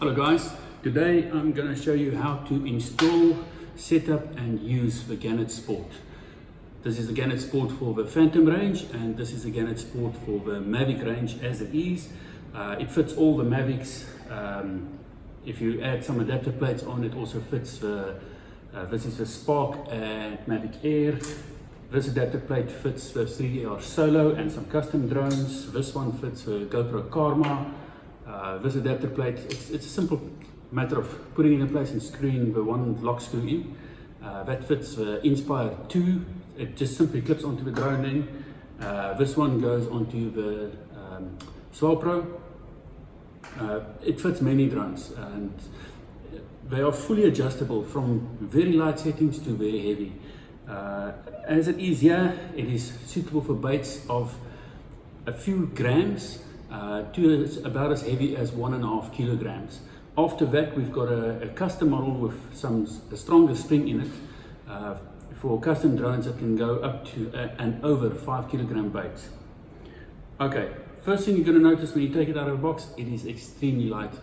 Hello guys, today I'm going to show you how to install, set up and use the Gannet Sport. This is the Gannet Sport for the Phantom range and this is the Gannet Sport for the Mavic range as it is. It fits all the Mavics. If you add some adapter plates on, it also fits the, this is the Spark and Mavic Air. This adapter plate fits the 3DR Solo and some custom drones. This one fits the GoPro Karma. This adapter plate, it's a simple matter of putting it in place and screwing the one lock screw in. That fits the Inspire 2. It just simply clips onto the drone then. This one goes onto the Swell Pro. It fits many drones and they are fully adjustable from very light settings to very heavy. As it is here, it is suitable for baits of a few grams to about as heavy as 1.5 kilograms. After that, we've got a custom model with a stronger spring in it. For custom drones, it can go up to and over 5 kilogram baits. Okay, first thing you're going to notice when you take it out of the box, it is extremely light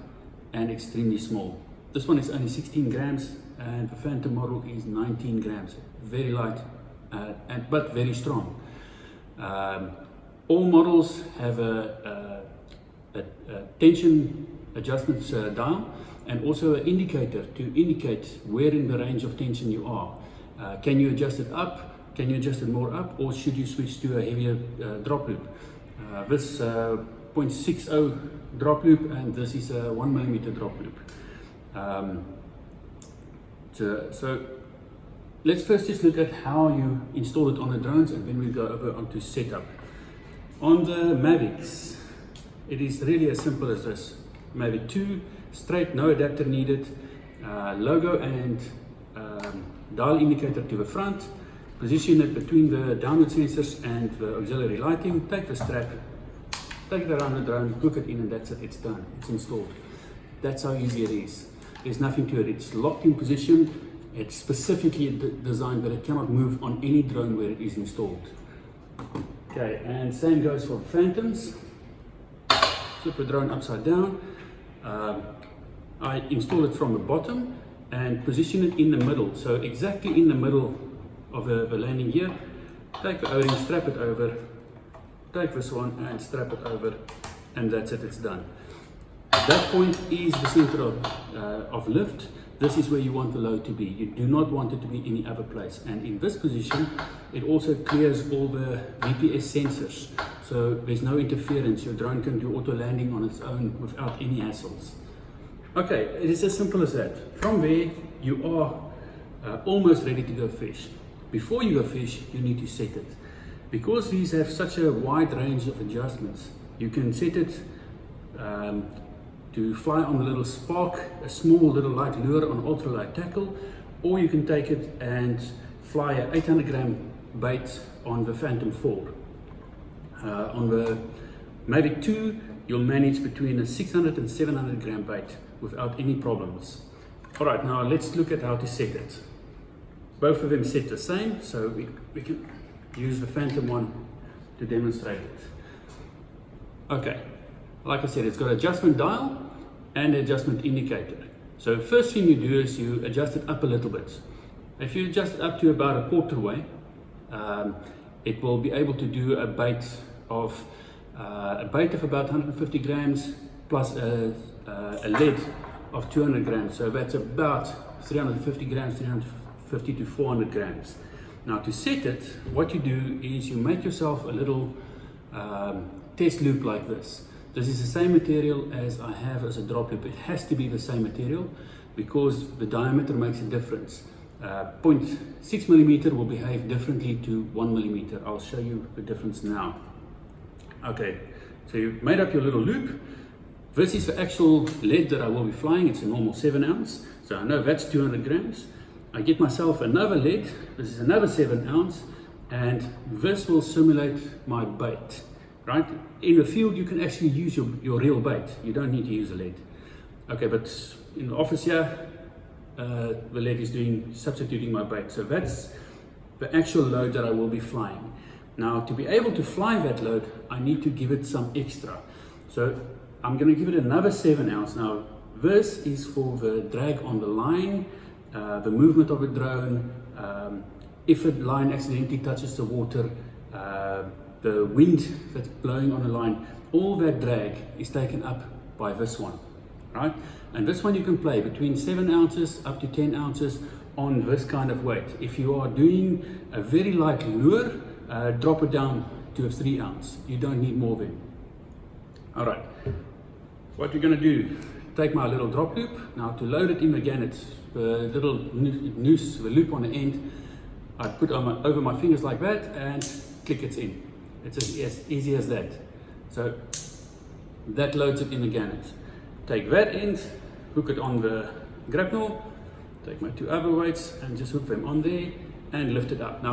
and extremely small. This one is only 16 grams and the Phantom model is 19 grams. Very light but very strong. All models have a tension adjustment dial and also an indicator to indicate where in the range of tension you are. Can you adjust it up? Can you adjust it more up? Or should you switch to a heavier drop loop? This 0.60 drop loop and this is a 1mm drop loop. So let's first just look at how you install it on the drones and then we go over onto setup. On the Mavics, it is really as simple as this. Mavic 2, straight, no adapter needed, logo and dial indicator to the front, position it between the downward sensors and the auxiliary lighting, take the strap, take it around the drone, hook it in and that's it, it's done, it's installed. That's how easy it is. There's nothing to it, it's locked in position, it's specifically designed that it cannot move on any drone where it is installed. Okay, and same goes for Phantoms. Flip the drone upside down. I install it from the bottom and position it in the middle. So exactly in the middle of the landing gear. Take the O-ring, strap it over. Take this one and strap it over. And that's it, it's done. That point is the center of lift. This is where you want the load to be. You do not want it to be any other place. And in this position, it also clears all the GPS sensors. So there's no interference. Your drone can do auto landing on its own without any hassles. Okay, it is as simple as that. From there, you are almost ready to go fish. Before you go fish, you need to set it. Because these have such a wide range of adjustments, you can set it to fly on the little Spark, a small little light lure on ultralight tackle, or you can take it and fly a 800 gram bait on the Phantom 4. On the Mavic 2, you'll manage between a 600 and 700 gram bait without any problems. Alright, now let's look at how to set it. Both of them set the same, so we can use the Phantom one to demonstrate it. Okay. Like I said, it's got adjustment dial and adjustment indicator. So first thing you do is you adjust it up a little bit. If you adjust it up to about a quarter way, it will be able to do a bait of about 150 grams plus a lead of 200 grams. So that's about 350 grams, 350 to 400 grams. Now to set it, what you do is you make yourself a little test loop like this. This is the same material as I have as a drop loop. It has to be the same material because the diameter makes a difference. 0.6 millimeter will behave differently to 1 millimeter. I'll show you the difference now. Okay, so you've made up your little loop. This is the actual lead that I will be flying. It's a normal 7 ounce. So I know that's 200 grams. I get myself another lead. This is another 7 ounce. And this will simulate my bait. Right? In the field, you can actually use your real bait. You don't need to use a lead. Okay, but in the office here, the lead is substituting my bait. So that's the actual load that I will be flying. Now, to be able to fly that load, I need to give it some extra. So I'm going to give it another 7 ounce. Now, This is for the drag on the line, the movement of a drone, if a line accidentally touches the water, the wind that's blowing on the line, all that drag is taken up by this one, right? And this one you can play between 7 ounces up to 10 ounces on this kind of weight. If you are doing a very light lure, drop it down to a 3 ounce. You don't need more than. All right, what you're going to do, take my little drop loop. Now to load it in again, it's the little noose, the loop on the end. I put over my fingers like that and click it in. It's as easy as that. So that loads it in the Gannet. Take that end, hook it on the grapnel, take my 2 other weights and just hook them on there and lift it up. Now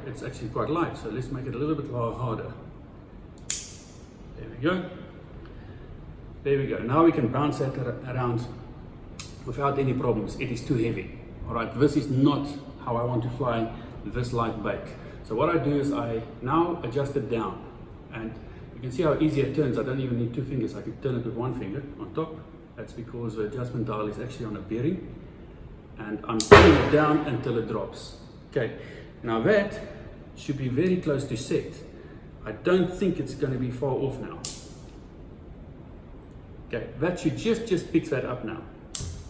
it's actually quite light, so let's make it a little bit harder. There we go. There we go. Now we can bounce that around without any problems. It is too heavy. All right, this is not how I want to fly this light bait. So what I do is I now adjust it down, and you can see how easy it turns. I don't even need 2 fingers. I can turn it with 1 finger on top. That's because the adjustment dial is actually on a bearing, and I'm pulling it down until it drops. Okay, now that should be very close to set. I don't think it's going to be far off now. Okay, that should just pick that up now.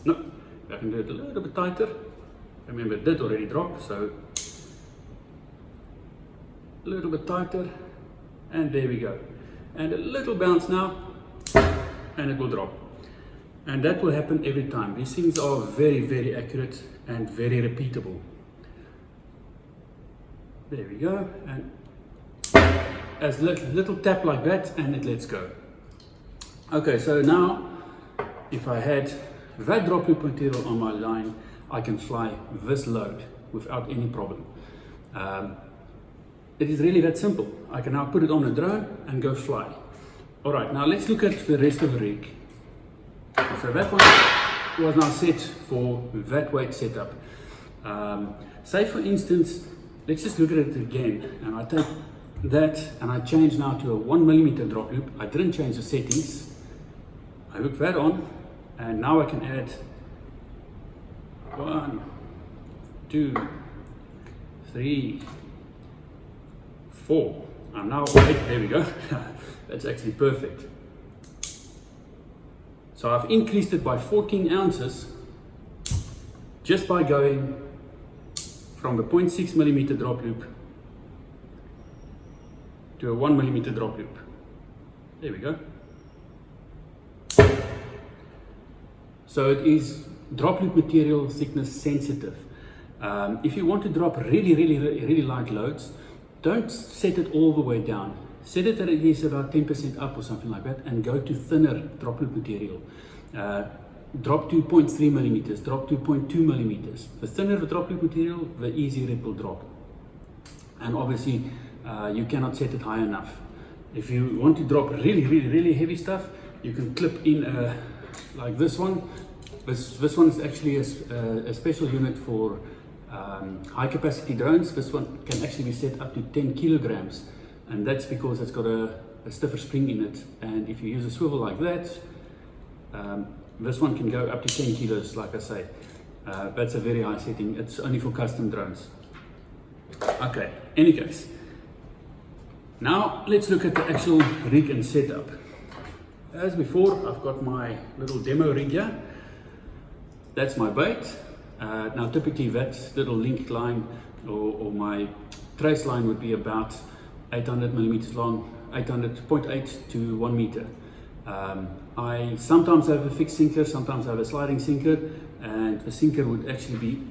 No, I can do it a little bit tighter. Remember, it did already drop, so a little bit tighter, and there we go. And a little bounce now, and it will drop. And that will happen every time. These things are very, very accurate and very repeatable. There we go, and as little tap like that, and it lets go. Okay, so now if I had that drop loop material on my line, I can fly this load without any problem. It is really that simple. I can now put it on a drone and go fly. All right, now let's look at the rest of the rig. So that one was now set for that weight setup. Say for instance, let's just look at it again, and I take that and I change now to a 1mm drop loop. I didn't change the settings. I hook that on, and now I can add 1, 2, 3, 4. I'm now 8. There we go. That's actually perfect. So I've increased it by 14 ounces just by going from the 0.6mm drop loop to a 1mm drop loop. There we go. So it is drop loop material thickness sensitive. If you want to drop really light loads, don't set it all the way down. Set it at least about 10% up or something like that, and go to thinner drop loop material. Drop to 0.3mm, drop to 0.2mm. The thinner the drop loop material, the easier it will drop. And obviously, you cannot set it high enough. If you want to drop really heavy stuff, you can clip in like this one. This one is actually a special unit for high capacity drones. This one can actually be set up to 10 kilograms, and that's because it's got a stiffer spring in it. And if you use a swivel like that, this one can go up to 10 kilos, like I say. That's a very high setting. It's only for custom drones. Okay, any case. Now let's look at the actual rig and setup. As before, I've got my little demo rig here. That's my bait. Now typically that little link line or my trace line would be about 800 millimeters long, 0.8 to 1 meter. I sometimes have a fixed sinker, sometimes I have a sliding sinker, and the sinker would actually be,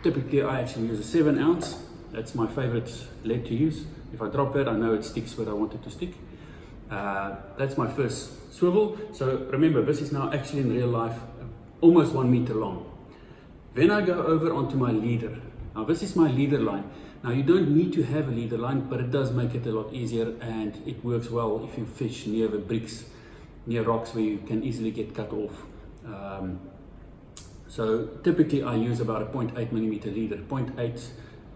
typically I actually use a 7 ounce. That's my favorite lead to use. If I drop that, I know it sticks where I want it to stick. That's my first swivel. So remember, this is now actually in real life almost 1 meter long. Then I go over onto my leader. Now this is my leader line. Now you don't need to have a leader line, but it does make it a lot easier, and it works well if you fish near the bricks, near rocks where you can easily get cut off. So typically I use about a 0.8 millimeter leader, 0.8,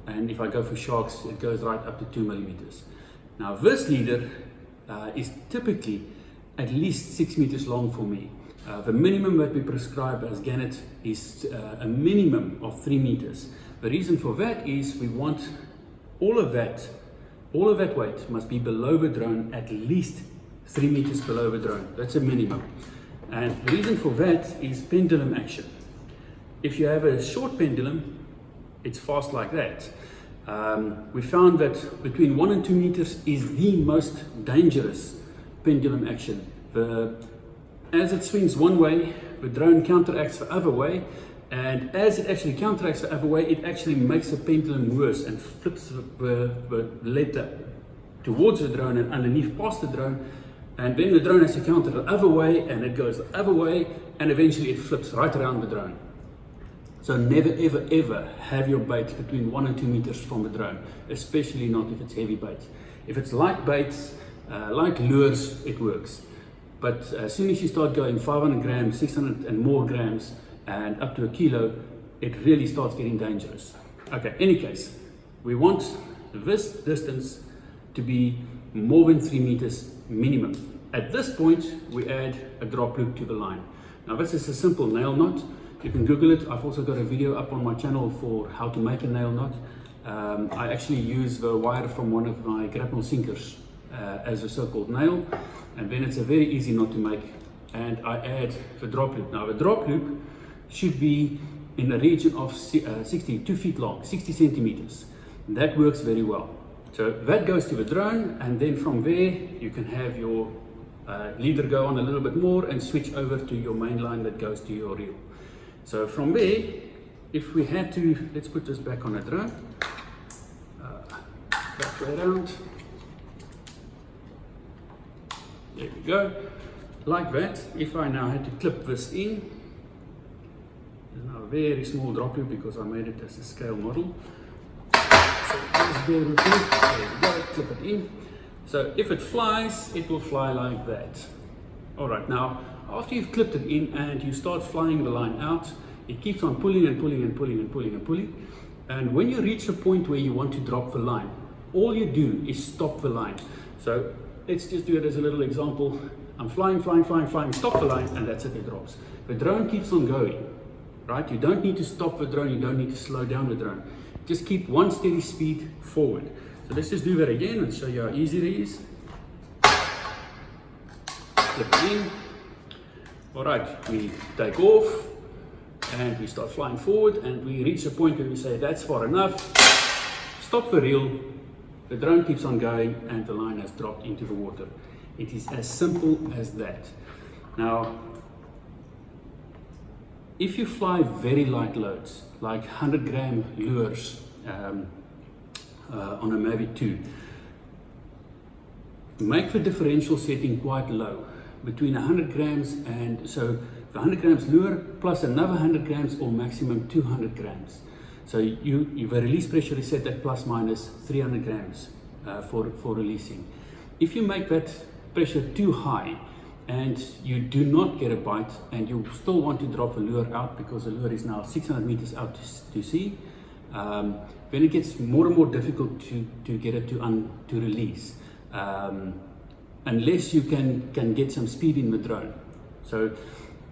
and if I go for sharks, it goes right up to 2 millimeters. Now this leader is typically at least 6 meters long for me. The minimum that we prescribe as Gannet is a minimum of 3 meters. The reason for that is we want all of that weight must be below the drone, at least 3 meters below the drone. That's a minimum. And the reason for that is pendulum action. If you have a short pendulum, it's fast like that. We found that between 1 and 2 meters is the most dangerous pendulum action. As it swings one way, the drone counteracts the other way, and as it actually counteracts the other way, it actually makes the pendulum worse and flips the lead towards the drone and underneath past the drone, and then the drone has to counter the other way, and it goes the other way, and eventually it flips right around the drone. So never ever ever have your bait between 1 and 2 meters from the drone, especially not if it's heavy bait. If it's light baits, like lures, it works. But as soon as you start going 500 grams, 600 and more grams, and up to a kilo, it really starts getting dangerous. Okay, any case, we want this distance to be more than 3 meters minimum. At this point, we add a drop loop to the line. Now this is a simple nail knot. You can Google it. I've also got a video up on my channel for how to make a nail knot. I actually use the wire from one of my grapnel sinkers as a so-called nail, and then it's a very easy knot to make, and I add the drop loop. Now the drop loop should be in a region of 2 feet long, 60 centimeters. That works very well. So that goes to the drone, and then from there you can have your leader go on a little bit more and switch over to your main line that goes to your reel. So from there, if we had to, let's put this back on a drone, back way around, there we go, like that. If I now had to clip this in, there's now a very small drop loop because I made it as a scale model. So just bear with me, there we go, clip it in. So if it flies, it will fly like that. Alright, now after you've clipped it in and you start flying the line out, it keeps on pulling and pulling and pulling and pulling and pulling. And when you reach a point where you want to drop the line, all you do is stop the line. So let's just do it as a little example. I'm flying, flying, flying, flying, stop the line, and that's it, it drops. The drone keeps on going, right? You don't need to stop the drone, you don't need to slow down the drone. Just keep one steady speed forward. So let's just do that again and show you how easy it is. Clip it in. Alright, we take off and we start flying forward, and we reach a point where we say that's far enough. Stop the reel, the drone keeps on going, and the line has dropped into the water. It is as simple as that. Now, if you fly very light loads, like 100 gram lures on a Mavic 2, make the differential setting quite low, between 100 grams and, so the 100 grams lure plus another 100 grams or maximum 200 grams. So the release pressure is set at plus minus 300 grams for releasing. If you make that pressure too high and you do not get a bite and you still want to drop the lure out because the lure is now 600 meters out to sea, then it gets more and more difficult to get it to release. Unless you can get some speed in the drone. So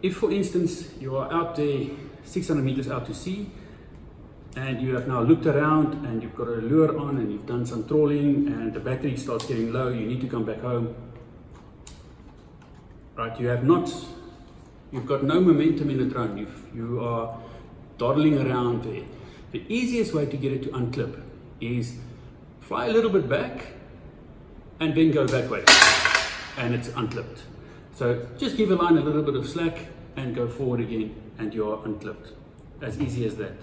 if, for instance, you are out there 600 meters out to sea and you have now looked around and you've got a lure on and you've done some trawling and the battery starts getting low, you need to come back home, right? You've got no momentum in the drone. You are dawdling around there. The easiest way to get it to unclip is fly a little bit back and then go that way, and it's unclipped. So just give the line a little bit of slack and go forward again, and you're unclipped. As easy as that.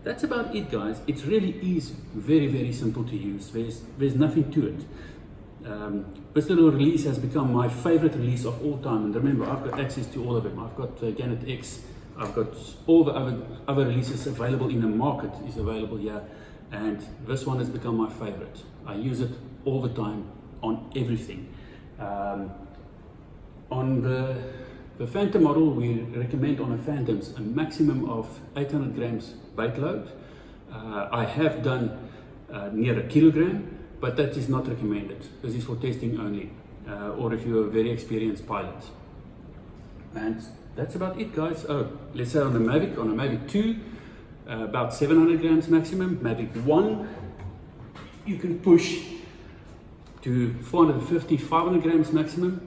That's about it, guys. It really is very, very simple to use. There's nothing to it. This little release has become my favorite release of all time, and remember, I've got access to all of them. I've got Gannet X, I've got all the other releases available in the market is available here, and this one has become my favorite. I use it all the time on everything. On the Phantom model, we recommend on the Phantoms a maximum of 800 grams bait load. I have done near a kilogram, but that is not recommended. This is for testing only, or if you're a very experienced pilot. And that's about it, guys. Oh, let's say on a Mavic 2, about 700 grams maximum. Mavic 1, you can push to 450, 500 grams maximum.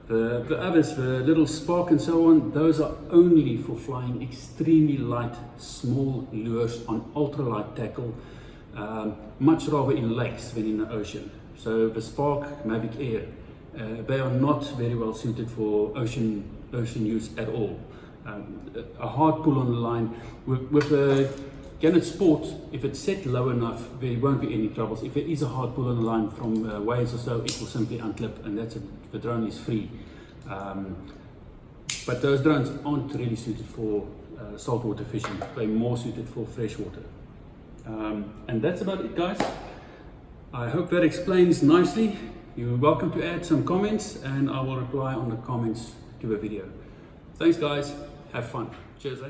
The others, the little Spark and so on, those are only for flying extremely light, small lures on ultralight tackle, much rather in lakes than in the ocean. So the Spark, Mavic Air, they are not very well suited for ocean use at all. A hard pull on the line with a Gannet Sport, if it's set low enough, there won't be any troubles. If there is a hard pull on the line from waves or so, it will simply unclip, and that's it. The drone is free. But those drones aren't really suited for saltwater fishing. They're more suited for freshwater. And that's about it, guys. I hope that explains nicely. You're welcome to add some comments, and I will reply on the comments to the video. Thanks, guys. Have fun. Cheers, eh?